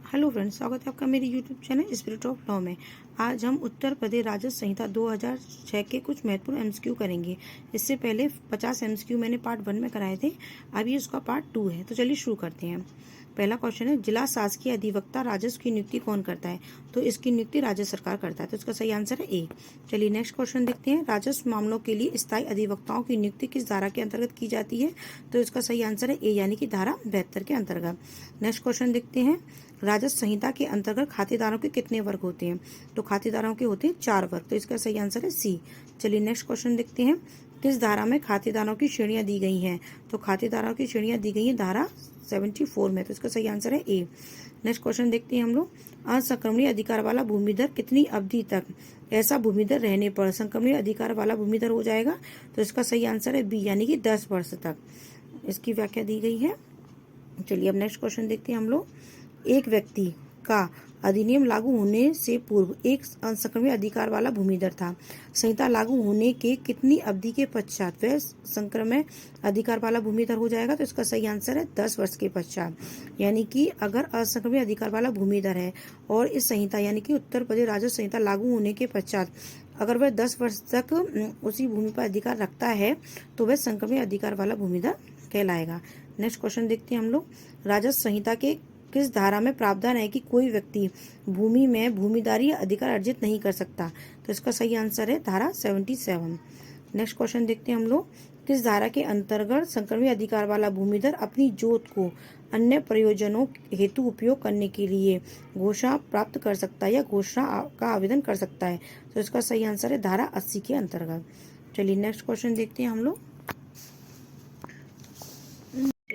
Hello friends, स्वागत है आपका मेरे YouTube channel spirit of law में। आज हम उत्तर प्रदेश राजस्व संहिता 2006 के कुछ महत्वपूर्ण एमसीक्यू करेंगे। इससे पहले 50 एमसीक्यू मैंने पार्ट 1 में कराए थे, अभी उसका पार्ट 2 है। तो चलिए शुरू करते हैं। पहला क्वेश्चन है, जिला शासकीय अधिवक्ता राजस्व की नियुक्ति कौन करता है? तो इसकी नियुक्ति राज्य सरकार करता है, तो इसका सही आंसर है ए। चलिए नेक्स्ट क्वेश्चन देखते हैं, राजस्व मामलों के लिए स्थायी अधिवक्ताओं की नियुक्ति किस धारा के अंतर्गत की जाती है? तो इसका सही आंसर है ए, यानी कि धारा 72 के अंतर्गत। नेक्स्ट क्वेश्चन देखते हैं, राजस्व संहिता के अंतर्गत खातेदारों के कितने वर्ग होते हैं? तो खातेदारों के होते हैं 4 वर्ग, तो इसका सही आंसर है सी। चलिए नेक्स्ट क्वेश्चन देखते हैं, किस धारा में खातेदारों की श्रेणियां दी गई हैं? तो खातेदारों की श्रेणियां दी गई हैं धारा 74 में, तो इसका सही आंसर है ए। नेक्स्ट क्वेश्चन देखते हैं हम लोग, असंक्रमणीय अधिकार वाला भूमिधर कितनी अवधि तक ऐसा भूमिधर रहने पर संक्रमणीय अधिकार वाला भूमिधर हो जाएगा? तो इसका सही आंसर है बी, यानी कि 10 वर्ष तक इसकी व्याख्या दी गई है। चलिए अब नेक्स्ट क्वेश्चन देखते हैं हम लोग, एक व्यक्ति का अधिनियम लागू होने से पूर्व एक संक्रमणीय अधिकार वाला भूमिधर था। संहिता लागू होने के कितनी अवधि के पश्चात वह संक्रमण अधिकार वाला भूमिधर हो जाएगा? तो इसका सही आंसर है 10 वर्ष के पश्चात। यानी कि अगर असंक्रमणीय अधिकार वाला भूमिधर है और इस संहिता यानी कि उत्तर प्रदेश राजस्व संहिता लागू होने के पश्चात अगर वह 10 वर्ष तक उसी भूमि पर अधिकार रखता है तो वह संक्रमणीय अधिकार वाला भूमिधर कहलाएगा। नेक्स्ट क्वेश्चन देखते हैं हम लोग, राजस्व संहिता के किस धारा में प्रावधान है कि कोई व्यक्ति भूमि में भूमिदारी अधिकार अर्जित नहीं कर सकता? तो इसका सही आंसर है धारा 77। नेक्स्ट क्वेश्चन देखते हैं हम लोग, किस धारा के अंतर्गत संक्रमणीय अधिकार वाला भूमिधर अपनी जोत को अन्य प्रयोजनों हेतु उपयोग करने के लिए घोषणा प्राप्त कर सकता है या घोषणा का आवेदन कर सकता है? तो इसका सही आंसर है धारा 80 के अंतर्गत। चलिए नेक्स्ट क्वेश्चन देखते हैं हम लोग,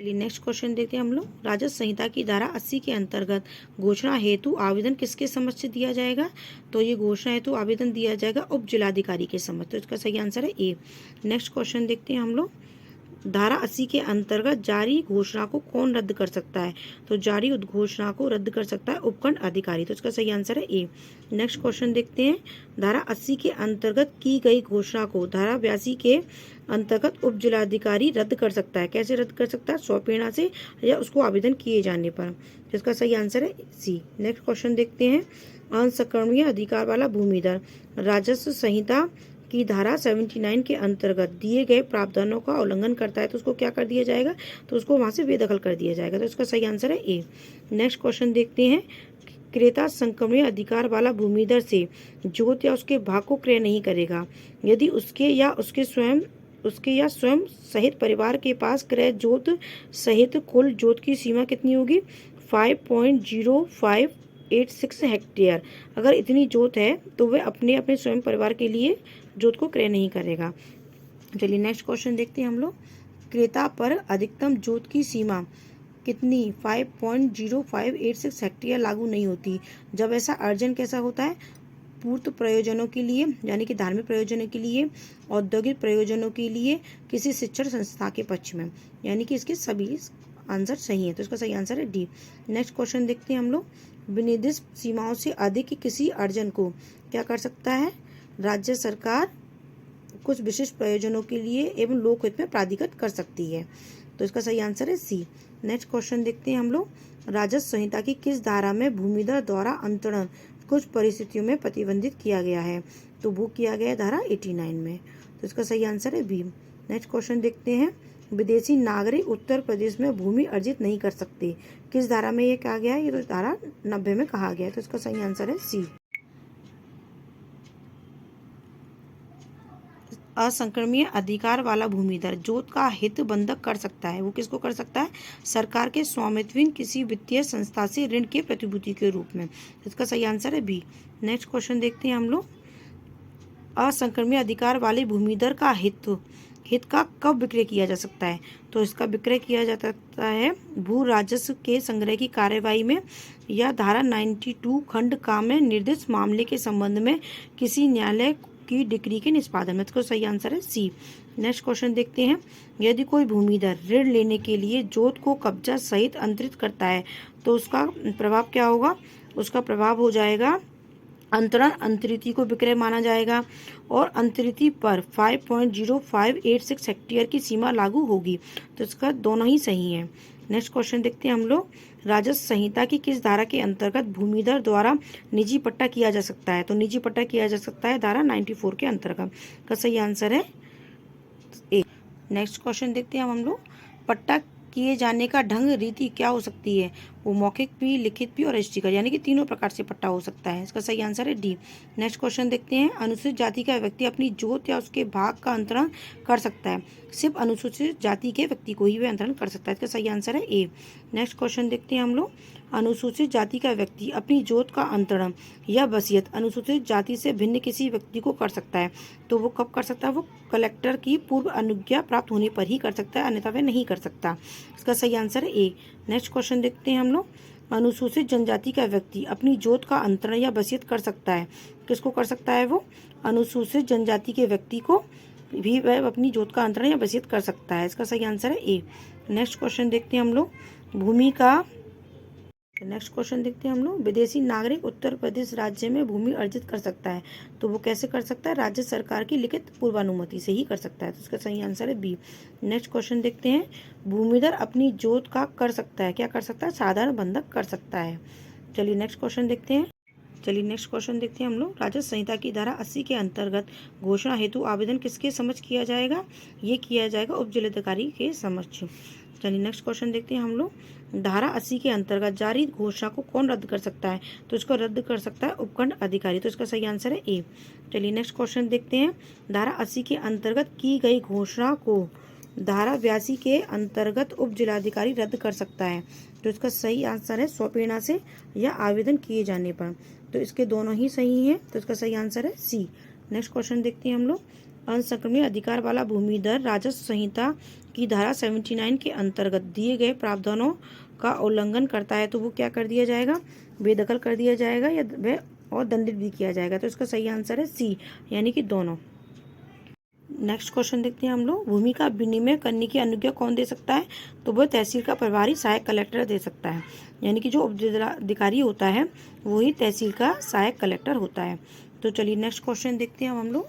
नेक्स्ट क्वेश्चन देखते हैं हम लोग, राजस्व संहिता की धारा 80 के अंतर्गत घोषणा हेतु आवेदन किसके समक्ष से दिया जाएगा? तो ये घोषणा हेतु आवेदन दिया जाएगा उप जिलाधिकारी के समक्ष, तो इसका सही आंसर है ए। नेक्स्ट क्वेश्चन देखते हैं हम लोग, धारा 80 के अंतर्गत जारी घोषणा को कौन रद्द कर सकता है? तो जारी उद्घोषणा को रद्द कर सकता है उपखंड अधिकारी, तो इसका सही आंसर है ए। नेक्स्ट क्वेश्चन देखते हैं, धारा 80 के अंतर्गत की गई घोषणा को धारा 82 के अंतर्गत उप जिलाधिकारी रद्द कर सकता है। कैसे रद्द कर सकता है? स्वप्रेरणा से या उसको आवेदन किए जाने पर, जिसका सही आंसर है सी। नेक्स्ट क्वेश्चन देखते हैं, असंक्रमणीय अधिकार वाला भूमिधर राजस्व संहिता की धारा 79 के अंतर्गत दिए गए प्रावधानों का उल्लंघन करता है तो उसको क्या कर दिया जाएगा? तो उसको वहां से बेदखल कर दिया जाएगा, तो इसका सही आंसर है ए। नेक्स्ट क्वेश्चन देखते हैं, क्रेता संक्रमणीय अधिकार वाला भूमिधर से जोत या उसके भाग को क्रय नहीं करेगा यदि उसके या स्वयं सहित परिवार के पास क्रय जोत सहित कुल जोत की सीमा कितनी होगी? 5.0586 हेक्टेयर। अगर इतनी जोत है तो वह अपने स्वयं परिवार के लिए जोत को क्रय नहीं करेगा। चलिए नेक्स्ट क्वेश्चन देखते हैं हम लोग, क्रेता पर अधिकतम जोत की सीमा कितनी 5.0586 हेक्टेयर लागू नहीं होती जब ऐसा अर्जन कैसा होता है? पूर्त प्रयोजनों के लिए, यानी कि धार्मिक प्रयोजनों के लिए, औद्योगिक प्रयोजनों के लिए, किसी शिक्षण संस्था के पक्ष में, यानी कि इसके सभी आंसर सही है, तो इसका सही आंसर है डी। नेक्स्ट क्वेश्चन देखते हैं हम लोग, विनिर्दिष्ट सीमाओं से अधिक किसी अर्जन को क्या कर सकता है? राज्य सरकार कुछ विशिष्ट प्रयोजनों के लिए एवं लोकहित में प्राधिकृत कर सकती है, तो इसका सही आंसर है सी। नेक्स्ट क्वेश्चन देखते हैं हम लोग, राजस्व संहिता की किस धारा में भूमिधर द्वारा अंतरण कुछ परिस्थितियों में प्रतिबंधित किया गया है? तो वो किया गया है धारा 89 में, तो इसका सही आंसर है बी। नेक्स्ट क्वेश्चन देखते हैं, विदेशी नागरिक उत्तर प्रदेश में भूमि अर्जित नहीं कर सकते, किस धारा में ये कहा गया है? ये तो धारा 90 में कहा गया है, तो इसका सही आंसर है सी। असंक्रमणीय अधिकार वाला भूमिधर जोत का हित बंधक कर सकता है, वो किसको कर सकता है? सरकार के स्वामित्वाधीन किसी वित्तीय संस्था से ऋण के प्रतिभूति के रूप में, इसका सही आंसर है बी। नेक्स्ट क्वेश्चन देखते हैं हम लोग, असंक्रमणीय अधिकार वाले भूमिधर का हित का कब विक्रय किया जा सकता है? तो इसका विक्रय किया जा सकता है भू राजस्व के संग्रह की कार्यवाही में या धारा 92 खंड का में निर्दिष्ट मामले के संबंध में किसी न्यायालय की डिक्री के निष्पादन में, तो सही आंसर है सी। नेक्स्ट क्वेश्चन देखते हैं, यदि कोई भूमिधर ऋण लेने के लिए जोत को कब्जा सहित अंतरित करता है तो उसका प्रभाव क्या होगा? उसका प्रभाव हो जाएगा अंतरण अंतरिति को विक्रय माना जाएगा और अंतरिति पर 5.0586 हेक्टेयर की सीमा लागू होगी, तो इसका दोनों ही सही है। नेक्स्ट क्वेश्चन देखते हैं हम लोग, राजस्व संहिता की किस धारा के अंतर्गत भूमिधर द्वारा निजी पट्टा किया जा सकता है? तो निजी पट्टा किया जा सकता है धारा 94 के अंतर्गत। का सही आंसर है ए। नेक्स्ट क्वेश्चन देखते हैं हम लोग, पट्टा किए जाने का ढंग रीति क्या हो सकती है? वो मौखिक भी, लिखित भी और रजिस्ट्रीकृत, यानी कि तीनों प्रकार से पट्टा हो सकता है। इसका सही आंसर है डी। नेक्स्ट क्वेश्चन देखते हैं, अनुसूचित जाति का व्यक्ति अपनी जोत या उसके भाग का अंतरण कर सकता है? सिर्फ अनुसूचित जाति के व्यक्ति को ही वह अंतरण कर सकता है। इसका सही आंसर है ए। नेक्स्ट क्वेश्चन देखते हैं हम लोग, अनुसूचित जाति का व्यक्ति अपनी जोत का अंतरण या वसीयत अनुसूचित जाति से भिन्न किसी व्यक्ति को कर सकता है। तो वो कब कर सकता है? वो कलेक्टर की पूर्व अनुज्ञा प्राप्त होने पर ही कर सकता है, अन्यथा वह नहीं कर सकता। इसका सही आंसर है ए। नेक्स्ट क्वेश्चन देखते हैं हम लोग, अनुसूचित जनजाति का व्यक्ति अपनी जोत का अंतरण या वसीयत कर सकता है? किसको कर सकता है? वो अनुसूचित जनजाति के व्यक्ति को भी वह अपनी जोत का अंतरण या वसीयत कर सकता है। इसका सही आंसर है ए। नेक्स्ट क्वेश्चन देखते हैं हम लोग, भूमि का नेक्स्ट क्वेश्चन देखते हैं हम लोग, विदेशी नागरिक उत्तर प्रदेश राज्य में भूमि अर्जित कर सकता है? तो वो कैसे कर सकता है? राज्य सरकार की लिखित पूर्वानुमति से ही कर सकता है। तो इसका सही आंसर है बी। नेक्स्ट क्वेश्चन देखते हैं, भूमिधर अपनी जोत का कर सकता है? क्या कर सकता है? साधारण बंधक कर सकता है। चलिए नेक्स्ट क्वेश्चन देखते हैं। हम लोग, राजस्व संहिता की धारा 80 के अंतर्गत घोषणा हेतु आवेदन किसके समक्ष किया जाएगा? ये किया जाएगा उप जिलाधिकारी के समक्ष। चलिए नेक्स्ट क्वेश्चन देखते हैं हम लोग, धारा 80 के अंतर्गत जारी घोषणा को कौन रद्द कर सकता है? तो इसको रद्द कर सकता है उपखंड अधिकारी। तो इसका सही आंसर है ए। चलिए नेक्स्ट क्वेश्चन देखते हैं, धारा 80 के अंतर्गत की गई घोषणा को धारा 82 के अंतर्गत उप जिलाधिकारी रद्द कर सकता है। तो इसका सही आंसर है स्वप्रेरणा से या आवेदन किए जाने पर। तो इसके दोनों ही सही हैं। तो इसका सही आंसर है सी। नेक्स्ट क्वेश्चन देखते हैं हम लोग, असंक्रमणीय अधिकार वाला भूमिधर राजस्व संहिता की धारा 79 के अंतर्गत दिए गए प्रावधानों का उल्लंघन करता है तो वो क्या कर दिया जाएगा? बेदखल कर दिया जाएगा या वह और दंडित भी किया जाएगा। तो इसका सही आंसर है सी, यानी कि दोनों। नेक्स्ट क्वेश्चन देखते हैं हम लोग, भूमि का विनिमय करने की अनुज्ञा कौन दे सकता है? तो वह तहसील का प्रभारी सहायक कलेक्टर दे सकता है, यानी कि जो उप जिलाधिकारी होता है वही तहसील का सहायक कलेक्टर होता है। तो चलिए नेक्स्ट क्वेश्चन देखते हैं हम लोग,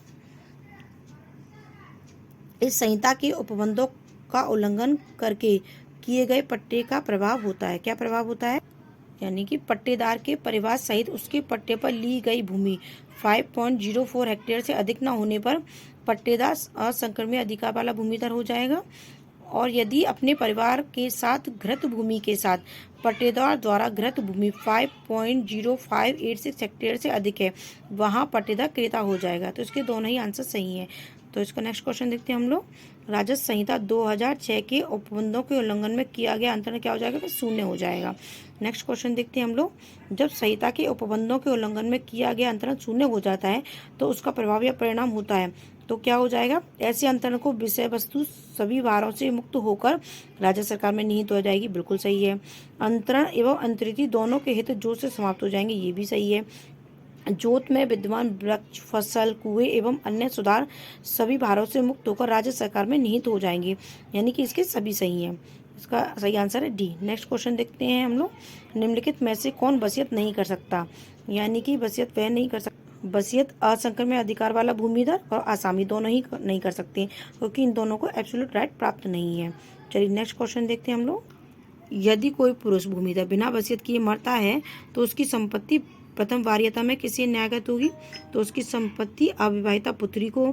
इस संहिता के उपबंधों का उल्लंघन करके किए गए पट्टे का प्रभाव होता है? क्या प्रभाव होता है? यानी कि पट्टेदार के परिवार सहित उसके पट्टे पर ली गई भूमि 5.04 हेक्टेयर से अधिक न होने पर पट्टेदार असंक्रमणीय अधिकार वाला भूमिधर हो जाएगा। और यदि अपने परिवार के साथ घृत भूमि के साथ पट्टेदार द्वारा घृत भूमि 5.0586 हेक्टेयर से अधिक है, वहाँ पट्टेदार क्रेता हो जाएगा। तो इसके दोनों ही आंसर सही हैं। तो इसका नेक्स्ट क्वेश्चन देखते हैं हम लोग, राजस्व संहिता 2006 के उपबंधों के उल्लंघन में किया गया अंतरण क्या हो जाएगा? तो शून्य हो जाएगा। नेक्स्ट क्वेश्चन देखते हैं हम लोग, जब संहिता के उपबंधों के उल्लंघन में किया गया अंतरण शून्य हो जाता है तो उसका प्रभाव या परिणाम होता है तो क्या हो जाएगा? ऐसे अंतरण को विषय वस्तु सभी भारों से मुक्त होकर राज्य सरकार में निहित हो जाएगी। बिल्कुल सही है। अंतरण एवं अंतरिति दोनों के हित जोत से समाप्त हो जाएंगे। ये भी सही है। जोत में विद्यमान वृक्ष, फसल, कुएं एवं अन्य सुधार सभी भारों से मुक्त होकर राज्य सरकार में निहित हो जाएंगे, यानी कि इसके सभी सही हैं। इसका सही आंसर है डी। नेक्स्ट क्वेश्चन देखते हैं हम लोग, निम्नलिखित में से कौन वसीयत नहीं कर सकता? यानी कि वसीयत वह नहीं कर सकता, वसीयत असंक्रमणीय अधिकार वाला भूमिधर और आसामी दोनों ही नहीं कर सकते क्योंकि इन दोनों को एब्सोल्यूट राइट प्राप्त नहीं है। चलिए नेक्स्ट क्वेश्चन देखते हैं हम लोग, यदि कोई पुरुष भूमिधर बिना वसीयत किए मरता है तो उसकी संपत्ति प्रथम वार्यता में किसे न्यायगत होगी? तो उसकी संपत्ति अविवाहिता पुत्री को,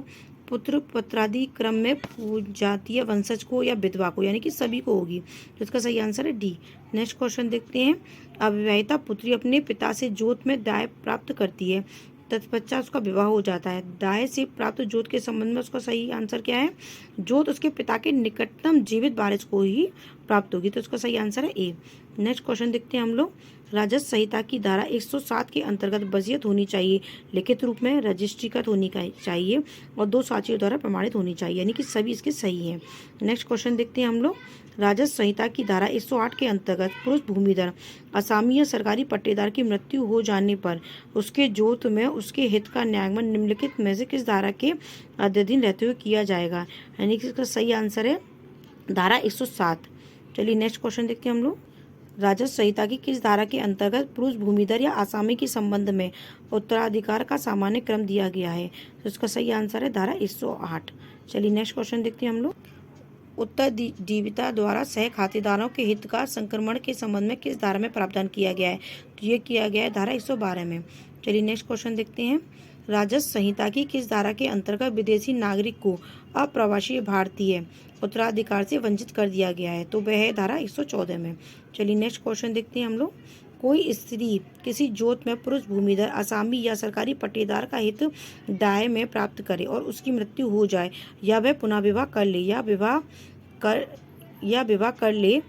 पुत्र पत्रादि क्रम में जातीय वंशज को या विधवा को, यानी कि सभी को होगी। तो इसका सही आंसर है डी। नेक्स्ट क्वेश्चन देखते हैं, अविवाहिता पुत्री अपने पिता से जोत में दाय प्राप्त करती है, तत्पश्चात उसका विवाह हो जाता है। दाय से प्राप्त जोत के संबंध में उसका सही आंसर क्या है? जोत उसके पिता के निकटतम जीवित वारिस को ही प्राप्त होगी। तो उसका सही आंसर है ए। नेक्स्ट क्वेश्चन देखते हैं हम लोग, राजस्व संहिता की धारा 107 के अंतर्गत वसीयत होनी चाहिए लिखित रूप में, रजिस्ट्रीकृत होनी चाहिए और 2 साक्षियों द्वारा प्रमाणित होनी चाहिए, यानी कि सभी इसके सही हैं। नेक्स्ट क्वेश्चन देखते हैं हम लोग, राजस्व संहिता की धारा 108 के अंतर्गत पुरुष भूमिधर असामी या सरकारी पट्टेदार की मृत्यु हो जाने पर उसके जोत में उसके हित का न्यायगमन निम्नलिखित में से किस धारा के अधीन रहते हुए किया जाएगा? यानी कि इसका सही आंसर है धारा 107। चलिए नेक्स्ट क्वेश्चन देखते हैं हम लोग, राजस्व संहिता की किस धारा के अंतर्गत पुरुष भूमिधर या आसामी के संबंध में उत्तराधिकार का सामान्य क्रम दिया गया है? तो इसका सही आंसर है धारा 108। चलिए नेक्स्ट क्वेश्चन देखते हैं हम लोग, उत्तरजीविता द्वारा सह खातेदारों के हित का संक्रमण के संबंध में किस धारा में प्रावधान किया गया है? तो ये किया गया है धारा 112 में। चलिए नेक्स्ट क्वेश्चन देखते हैं। राजस्व संहिता की किस धारा के अंतर्गत विदेशी नागरिक को अप्रवासी भारतीय उत्तराधिकार से वंचित कर दिया गया है? तो वह है धारा 114 में। चलिए नेक्स्ट क्वेश्चन देखते हैं हम लोग। कोई स्त्री किसी जोत में पुरुष भूमिधर असामी या सरकारी पट्टेदार का हित दाय में प्राप्त करे और उसकी मृत्यु हो जाए या वह पुनः विवाह कर ले या विवाह कर ले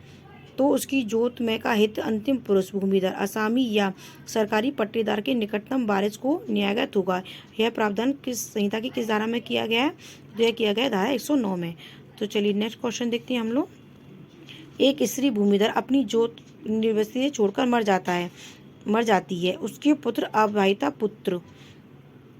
तो उसकी जोत में का हित अंतिम पुरुष भूमिधर असामी या सरकारी पट्टेदार के निकटतम वारिस को न्यायगत होगा। यह प्रावधान किस संहिता की किस धारा में किया गया है? तो यह किया गया है धारा 109 में। तो चलिए नेक्स्ट क्वेश्चन देखते हैं हम लोग। एक स्त्री भूमिधर अपनी जोत निर्वस्त्र छोड़कर मर जाती है। उसके पुत्र अविवाहिता पुत्र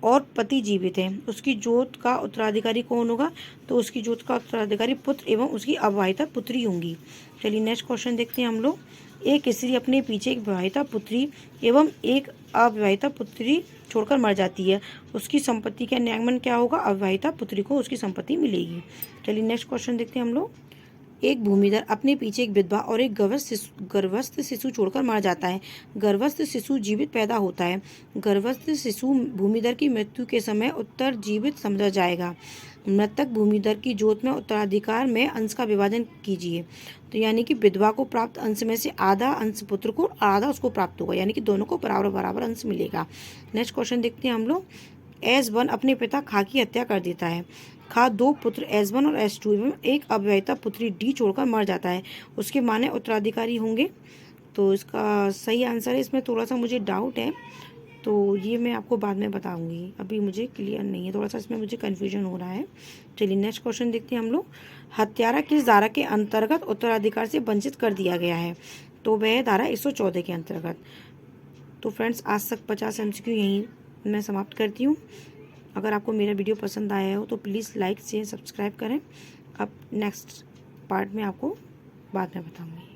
और पति जीवित है। उसकी जोत का उत्तराधिकारी कौन होगा? तो उसकी जोत का उत्तराधिकारी पुत्र एवं उसकी अविवाहिता पुत्री होंगी। चलिए नेक्स्ट क्वेश्चन देखते हैं हम लोग। एक स्त्री अपने पीछे एक विवाहिता पुत्री एवं एक अविवाहिता पुत्री छोड़कर मर जाती है। उसकी संपत्ति का न्यायमन क्या होगा? अविवाहिता पुत्री को उसकी संपत्ति मिलेगी। चलिए नेक्स्ट क्वेश्चन देखते हैं हम लोग। एक भूमिधर अपने पीछे एक विधवा और एक गर्भस्थ शिशु छोड़कर मर जाता है। गर्भस्थ शिशु जीवित पैदा होता है। गर्भस्थ शिशु भूमिधर की मृत्यु के समय उत्तरजीवित समझा जाएगा। मृतक भूमिधर की जोत में उत्तराधिकार में अंश का विभाजन कीजिए। तो यानी कि विधवा को प्राप्त अंश में से आधा अंश पुत्र को आधा उसको प्राप्त होगा, यानी कि दोनों को बराबर अंश मिलेगा। नेक्स्ट क्वेश्चन देखते हैं हम लोग। S1 अपने पिता खा की हत्या कर देता है। खा दो पुत्र S1 और S2 एवं एक अविवाहिता पुत्री D छोड़कर मर जाता है। उसके माने उत्तराधिकारी होंगे। तो इसका सही आंसर है, इसमें थोड़ा सा मुझे डाउट है, तो ये मैं आपको बाद में बताऊंगी, अभी मुझे क्लियर नहीं है, थोड़ा सा इसमें मुझे कन्फ्यूजन हो रहा है। चलिए नेक्स्ट क्वेश्चन देखते हैं हम लोग। हत्यारा किस धारा के अंतर्गत उत्तराधिकार से वंचित कर दिया गया है? तो वह धारा 114 के अंतर्गत। तो फ्रेंड्स आज तक 50 MCQ यहीं मैं समाप्त करती हूँ। अगर आपको मेरा वीडियो पसंद आया हो तो प्लीज़ लाइक शेयर सब्सक्राइब करें। अब नेक्स्ट पार्ट में आपको बाद में बताऊँगी।